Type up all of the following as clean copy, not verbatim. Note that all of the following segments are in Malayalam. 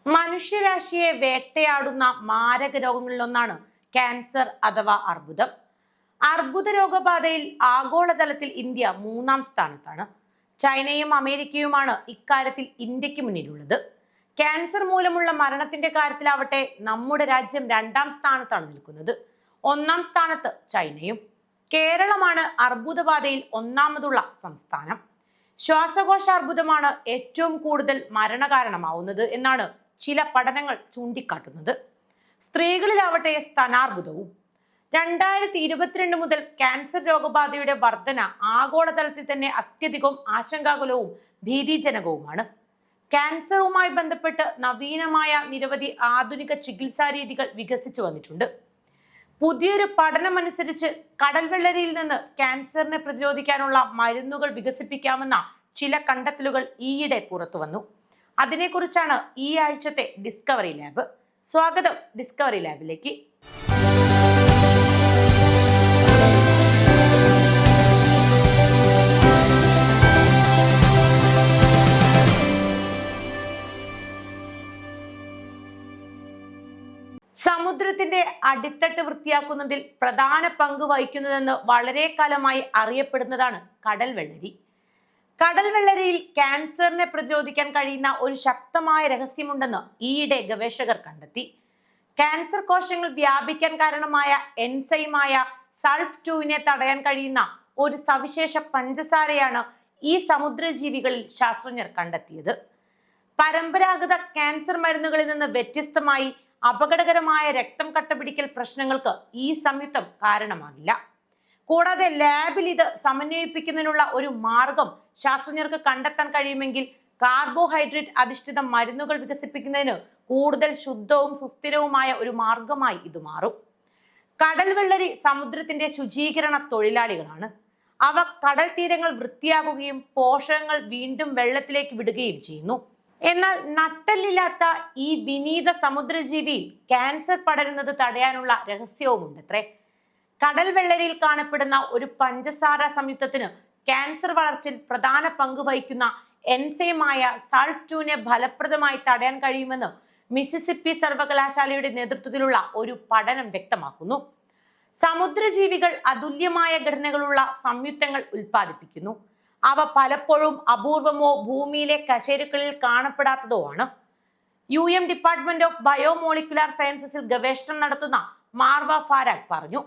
മനുഷ്യരാശിയെ വേട്ടയാടുന്ന മാരക രോഗങ്ങളിലൊന്നാണ് ക്യാൻസർ അഥവാ അർബുദം. അർബുദ രോഗബാധയിൽ ആഗോളതലത്തിൽ ഇന്ത്യ 3-ാം സ്ഥാനത്താണ്. ചൈനയും അമേരിക്കയുമാണ് ഇക്കാര്യത്തിൽ ഇന്ത്യക്ക് മുന്നിലുള്ളത്. ക്യാൻസർ മൂലമുള്ള മരണത്തിന്റെ കാര്യത്തിലാവട്ടെ നമ്മുടെ രാജ്യം 2-ാം സ്ഥാനത്താണ് നിൽക്കുന്നത്. 1-ാം സ്ഥാനത്ത് ചൈനയും. കേരളമാണ് അർബുദബാധയിൽ 1-ാമതുള്ള സംസ്ഥാനം. ശ്വാസകോശ അർബുദമാണ് ഏറ്റവും കൂടുതൽ മരണകാരണമാവുന്നത് എന്നാണ് ചില പഠനങ്ങൾ ചൂണ്ടിക്കാട്ടുന്നത്. സ്ത്രീകളിലാവട്ടെ സ്തനാർബുദവും. 2022 മുതൽ ക്യാൻസർ രോഗബാധയുടെ വർധന ആഗോളതലത്തിൽ തന്നെ അത്യധികം ആശങ്കാകുലവും ഭീതിജനകവുമാണ്. ക്യാൻസറുമായി ബന്ധപ്പെട്ട് നവീനമായ നിരവധി ആധുനിക ചികിത്സാ രീതികൾ വികസിച്ചു വന്നിട്ടുണ്ട്. പുതിയൊരു പഠനമനുസരിച്ച് കടൽവെള്ളരിയിൽ നിന്ന് ക്യാൻസറിനെ പ്രതിരോധിക്കാനുള്ള മരുന്നുകൾ വികസിപ്പിക്കാമെന്ന ചില കണ്ടെത്തലുകൾ ഈയിടെ പുറത്തു വന്നു. അതിനെക്കുറിച്ചാണ് ഈ ആഴ്ചത്തെ ഡിസ്കവറി ലാബ്. സ്വാഗതം ഡിസ്കവറി ലാബിലേക്ക്. സമുദ്രത്തിന്റെ അടിത്തട്ട് വൃത്തിയാക്കുന്നതിൽ പ്രധാന പങ്ക് വഹിക്കുന്നതെന്ന് വളരെ കാലമായി അറിയപ്പെടുന്നതാണ് കടൽ വെള്ളരി. കടൽ വെള്ളരിയിൽ ക്യാൻസറിനെ പ്രതിരോധിക്കാൻ കഴിയുന്ന ഒരു ശക്തമായ രഹസ്യമുണ്ടെന്ന് ഈയിടെ ഗവേഷകർ കണ്ടെത്തി. ക്യാൻസർ കോശങ്ങൾ വ്യാപിക്കാൻ കാരണമായ എൻസൈമായ സൾഫ്-2 തടയാൻ കഴിയുന്ന ഒരു സവിശേഷ പഞ്ചസാരയാണ് ഈ സമുദ്രജീവികളിൽ ശാസ്ത്രജ്ഞർ കണ്ടെത്തിയത്. പരമ്പരാഗത ക്യാൻസർ മരുന്നുകളിൽ നിന്ന് വ്യത്യസ്തമായി അപകടകരമായ രക്തം കട്ടപിടിക്കൽ പ്രശ്നങ്ങൾക്ക് ഈ സംയുക്തം കാരണമാകില്ല. കൂടാതെ ലാബിൽ ഇത് സമന്വയിപ്പിക്കുന്നതിനുള്ള ഒരു മാർഗം ശാസ്ത്രജ്ഞർക്ക് കണ്ടെത്താൻ കഴിയുമെങ്കിൽ കാർബോഹൈഡ്രേറ്റ് അധിഷ്ഠിത മരുന്നുകൾ വികസിപ്പിക്കുന്നതിന് കൂടുതൽ ശുദ്ധവും സുസ്ഥിരവുമായ ഒരു മാർഗമായി ഇത് മാറും. കടൽ വെള്ളരി സമുദ്രത്തിന്റെ ശുചീകരണ തൊഴിലാളികളാണ്. അവ കടൽ തീരങ്ങൾ വൃത്തിയാക്കുകയും പോഷകങ്ങൾ വീണ്ടും വെള്ളത്തിലേക്ക് വിടുകയും ചെയ്യുന്നു. എന്നാൽ നട്ടെല്ലില്ലാത്ത ഈ വിനീത സമുദ്രജീവിയിൽ ക്യാൻസർ പടരുന്നത് തടയാനുള്ള രഹസ്യവുമുണ്ടത്രേ. കടൽ വെള്ളരിയിൽ കാണപ്പെടുന്ന ഒരു പഞ്ചസാര സംയുക്തത്തിന് ക്യാൻസർ വളർച്ചയിൽ പ്രധാന പങ്ക് വഹിക്കുന്ന എൻസൈമായ സൾഫ്-2 ഫലപ്രദമായി തടയാൻ കഴിയുമെന്ന് മിസിസിപ്പി സർവകലാശാലയുടെ നേതൃത്വത്തിലുള്ള ഒരു പഠനം വ്യക്തമാക്കുന്നു. സമുദ്രജീവികൾ അതുല്യമായ ഘടനകളുള്ള സംയുക്തങ്ങൾ ഉൽപ്പാദിപ്പിക്കുന്നു. അവ പലപ്പോഴും അപൂർവമോ ഭൂമിയിലെ കശേരുക്കളിൽ കാണപ്പെടാത്തതോ ആണ്. UM ഡിപ്പാർട്ട്മെന്റ് ഓഫ് ബയോമോളിക്കുലാർ സയൻസസിൽ ഗവേഷണം നടത്തുന്ന മാർവ ഫാരാഗ് പറഞ്ഞു.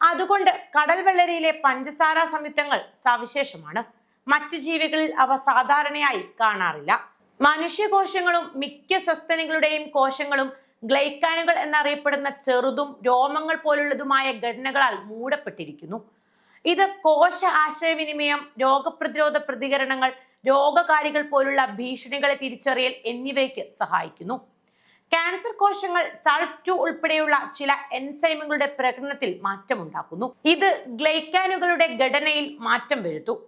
അതുകൊണ്ട് കടൽ വെള്ളരിയിലെ പഞ്ചസാര സംയുക്തങ്ങൾ സവിശേഷമാണ്. മറ്റു ജീവികളിൽ അവ സാധാരണയായി കാണാറില്ല. മനുഷ്യകോശങ്ങളും മിക്ക സസ്തനികളുടെയും കോശങ്ങളും ഗ്ലൈക്കാനുകൾ എന്നറിയപ്പെടുന്ന ചെറുതും രോമങ്ങൾ പോലുള്ളതുമായ ഘടനകളാൽ മൂടപ്പെട്ടിരിക്കുന്നു. ഇത് കോശ ആശയവിനിമയം, രോഗപ്രതിരോധ പ്രതികരണങ്ങൾ, രോഗകാരികൾ പോലുള്ള ഭീഷണികളെ തിരിച്ചറിയൽ എന്നിവയ്ക്ക് സഹായിക്കുന്നു. ക്യാൻസർ കോശങ്ങൾ സൾഫ്-2 ഉൾപ്പെടെയുള്ള ചില എൻസൈമുകളുടെ പ്രകടനത്തിൽ മാറ്റമുണ്ടാക്കുന്നു. ഇത് ഗ്ലൈക്കാനുകളുടെ ഘടനയിൽ മാറ്റം വരുത്തും.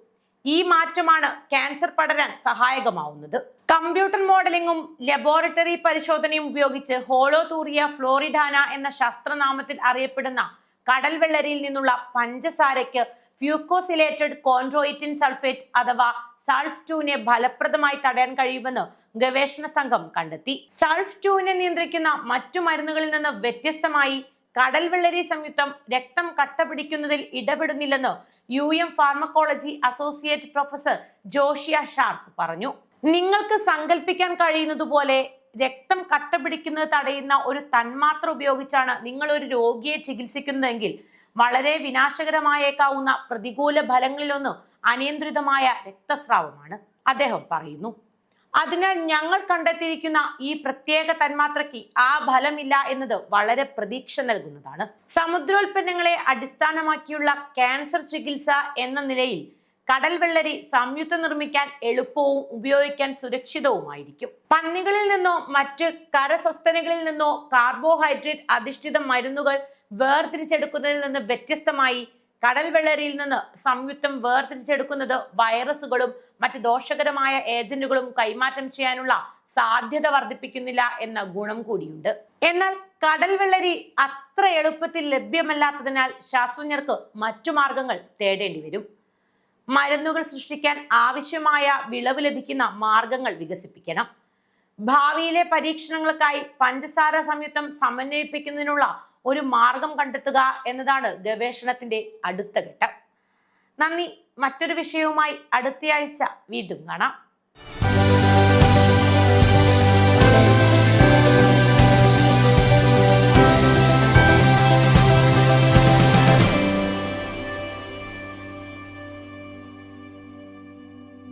ഈ മാറ്റമാണ് ക്യാൻസർ പടരാൻ സഹായകമാവുന്നത്. കമ്പ്യൂട്ടർ മോഡലിംഗും ലബോറട്ടറി പരിശോധനയും ഉപയോഗിച്ച് ഹോളോതൂറിയ ഫ്ലോറിഡാന എന്ന ശാസ്ത്രനാമത്തിൽ അറിയപ്പെടുന്ന കടൽ വെള്ളരിയിൽ നിന്നുള്ള പഞ്ചസാരയ്ക്ക് ഫ്യൂക്കോസിലേറ്റഡ് കോൺഡ്രോയിറ്റിൻ സൾഫേറ്റ് അഥവാ സൾഫ്-2 ഫലപ്രദമായി തടയാൻ കഴിയുമെന്ന് ഗവേഷണ സംഘം കണ്ടെത്തി. സൾഫ്-2 നിയന്ത്രിക്കുന്ന മറ്റു മരുന്നുകളിൽ നിന്ന് വ്യത്യസ്തമായി കടൽ വെള്ളരി സംയുക്തം രക്തം കട്ടപിടിക്കുന്നതിൽ ഇടപെടുന്നില്ലെന്ന് UM pharmacology associate professor Josiah Sharp പറഞ്ഞു. നിങ്ങൾക്ക് സങ്കല്പിക്കാൻ കഴിയുന്നതുപോലെ രക്തം കട്ടപിടിക്കുന്നത് തടയുന്ന ഒരു തന്മാത്ര ഉപയോഗിച്ചാണ് നിങ്ങൾ ഒരു രോഗിയെ ചികിത്സിക്കുന്നതെങ്കിൽ വളരെ വിനാശകരമായേക്കാവുന്ന പ്രതികൂല ഫലങ്ങളിലൊന്ന് അനിയന്ത്രിതമായ രക്തസ്രാവമാണ്, അദ്ദേഹം പറയുന്നു. അതിനാൽ ഞങ്ങൾ കണ്ടെത്തിയിരിക്കുന്ന ഈ പ്രത്യേക തന്മാത്രയ്ക്ക് ആ ഫലമില്ല എന്നത് വളരെ പ്രതീക്ഷ നൽകുന്നതാണ്. സമുദ്രോൽപ്പന്നങ്ങളെ അടിസ്ഥാനമാക്കിയുള്ള ക്യാൻസർ ചികിത്സ എന്ന നിലയിൽ കടൽ വെള്ളരി സംയുക്തം നിർമ്മിക്കാൻ എളുപ്പവും ഉപയോഗിക്കാൻ സുരക്ഷിതവുമായിരിക്കും. പന്നികളിൽ നിന്നോ മറ്റ് കരസസ്തനികളിൽ നിന്നോ കാർബോഹൈഡ്രേറ്റ് അധിഷ്ഠിത മരുന്നുകൾ വേർതിരിച്ചെടുക്കുന്നതിൽ നിന്ന് വ്യത്യസ്തമായി കടൽ വെള്ളരിയിൽ നിന്ന് സംയുക്തം വേർതിരിച്ചെടുക്കുന്നത് വൈറസുകളും മറ്റ് ദോഷകരമായ ഏജന്റുകളും കൈമാറ്റം ചെയ്യാനുള്ള സാധ്യത വർദ്ധിപ്പിക്കുന്നില്ല എന്ന ഗുണം കൂടിയുണ്ട്. എന്നാൽ കടൽ വെള്ളരി അത്ര എളുപ്പത്തിൽ ലഭ്യമല്ലാത്തതിനാൽ ശാസ്ത്രജ്ഞർക്ക് മറ്റു മാർഗങ്ങൾ തേടേണ്ടി വരും. മരുന്നുകൾ സൃഷ്ടിക്കാൻ ആവശ്യമായ വിളവ് ലഭിക്കുന്ന മാർഗങ്ങൾ വികസിപ്പിക്കണം. ഭാവിയിലെ പരീക്ഷണങ്ങൾക്കായി പഞ്ചസാര സംയുക്തം സമന്വയിപ്പിക്കുന്നതിനുള്ള ഒരു മാർഗം കണ്ടെത്തുക എന്നതാണ് ഗവേഷണത്തിന്റെ അടുത്ത ഘട്ടം. നന്ദി. മറ്റൊരു വിഷയവുമായി അടുത്തയാഴ്ച വീണ്ടും കാണാം.